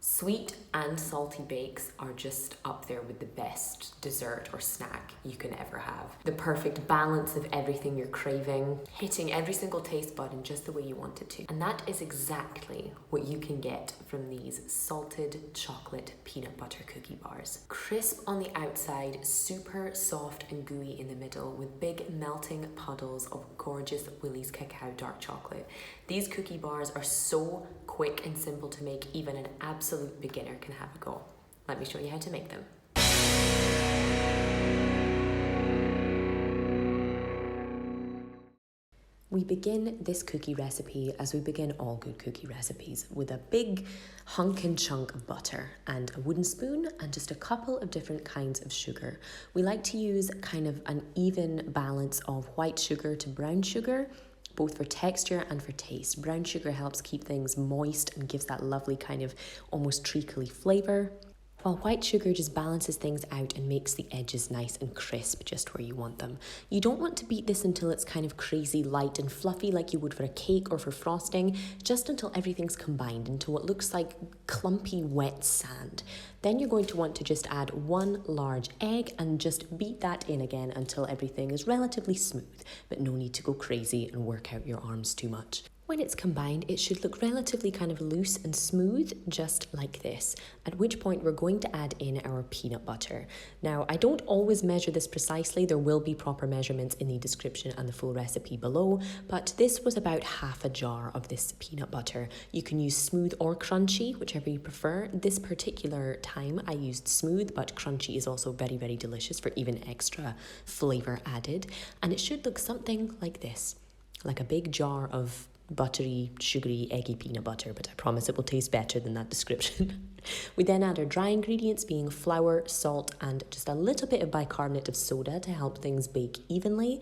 Sweet and salty bakes are just up there with the best dessert or snack you can ever have. The perfect balance of everything you're craving, hitting every single taste bud in just the way you want it to. And that is exactly what you can get from these salted chocolate peanut butter cookie bars. Crisp on the outside, super soft and gooey in the middle with big melting puddles of gorgeous Willie's Cacao dark chocolate. These cookie bars are so quick and simple to make, even an absolute beginner can have a go. Let me show you how to make them. We begin this cookie recipe, as we begin all good cookie recipes, with a big hunk and chunk of butter and a wooden spoon and just a couple of different kinds of sugar. We like to use kind of an even balance of white sugar to brown sugar, both for texture and for taste. Brown sugar helps keep things moist and gives that lovely kind of almost treacly flavour, while white sugar just balances things out and makes the edges nice and crisp just where you want them. You don't want to beat this until it's kind of crazy light and fluffy like you would for a cake or for frosting, just until everything's combined into what looks like clumpy wet sand. Then you're going to want to just add one large egg and just beat that in again until everything is relatively smooth, but no need to go crazy and work out your arms too much. When it's combined, it should look relatively kind of loose and smooth, just like this, at which point we're going to add in our peanut butter. Now, I don't always measure this precisely. There will be proper measurements in the description and the full recipe below, but this was about half a jar of this peanut butter. You can use smooth or crunchy, whichever you prefer. This particular time I used smooth, but crunchy is also very, very delicious for even extra flavor added. And it should look something like this, like a big jar of buttery, sugary, eggy peanut butter, but I promise it will taste better than that description. We then add our dry ingredients, being flour, salt, and just a little bit of bicarbonate of soda to help things bake evenly.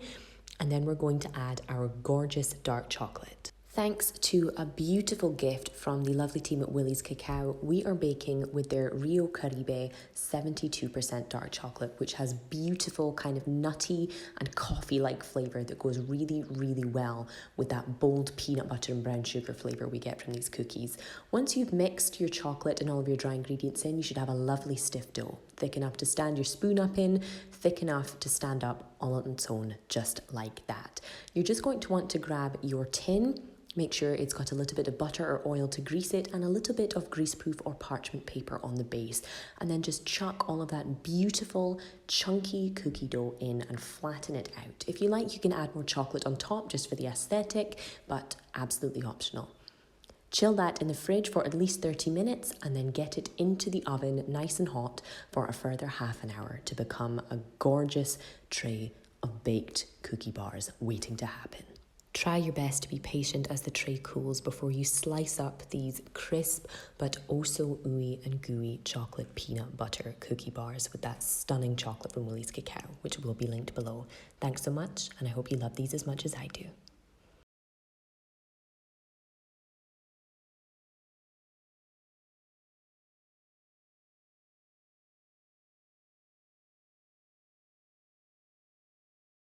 And then we're going to add our gorgeous dark chocolate. Thanks to a beautiful gift from the lovely team at Willie's Cacao, we are baking with their Rio Caribe 72% dark chocolate, which has beautiful kind of nutty and coffee-like flavour that goes really, really well with that bold peanut butter and brown sugar flavour we get from these cookies. Once you've mixed your chocolate and all of your dry ingredients in, you should have a lovely stiff dough, thick enough to stand your spoon up in, thick enough to stand up all on its own, just like that. You're just going to want to grab your tin. Make sure it's got a little bit of butter or oil to grease it and a little bit of greaseproof or parchment paper on the base. And then just chuck all of that beautiful, chunky cookie dough in and flatten it out. If you like, you can add more chocolate on top just for the aesthetic, but absolutely optional. Chill that in the fridge for at least 30 minutes and then get it into the oven nice and hot for a further half an hour to become a gorgeous tray of baked cookie bars waiting to happen. Try your best to be patient as the tray cools before you slice up these crisp but also ooey and gooey chocolate peanut butter cookie bars with that stunning chocolate from Willie's Cacao, which will be linked below. Thanks so much, and I hope you love these as much as I do.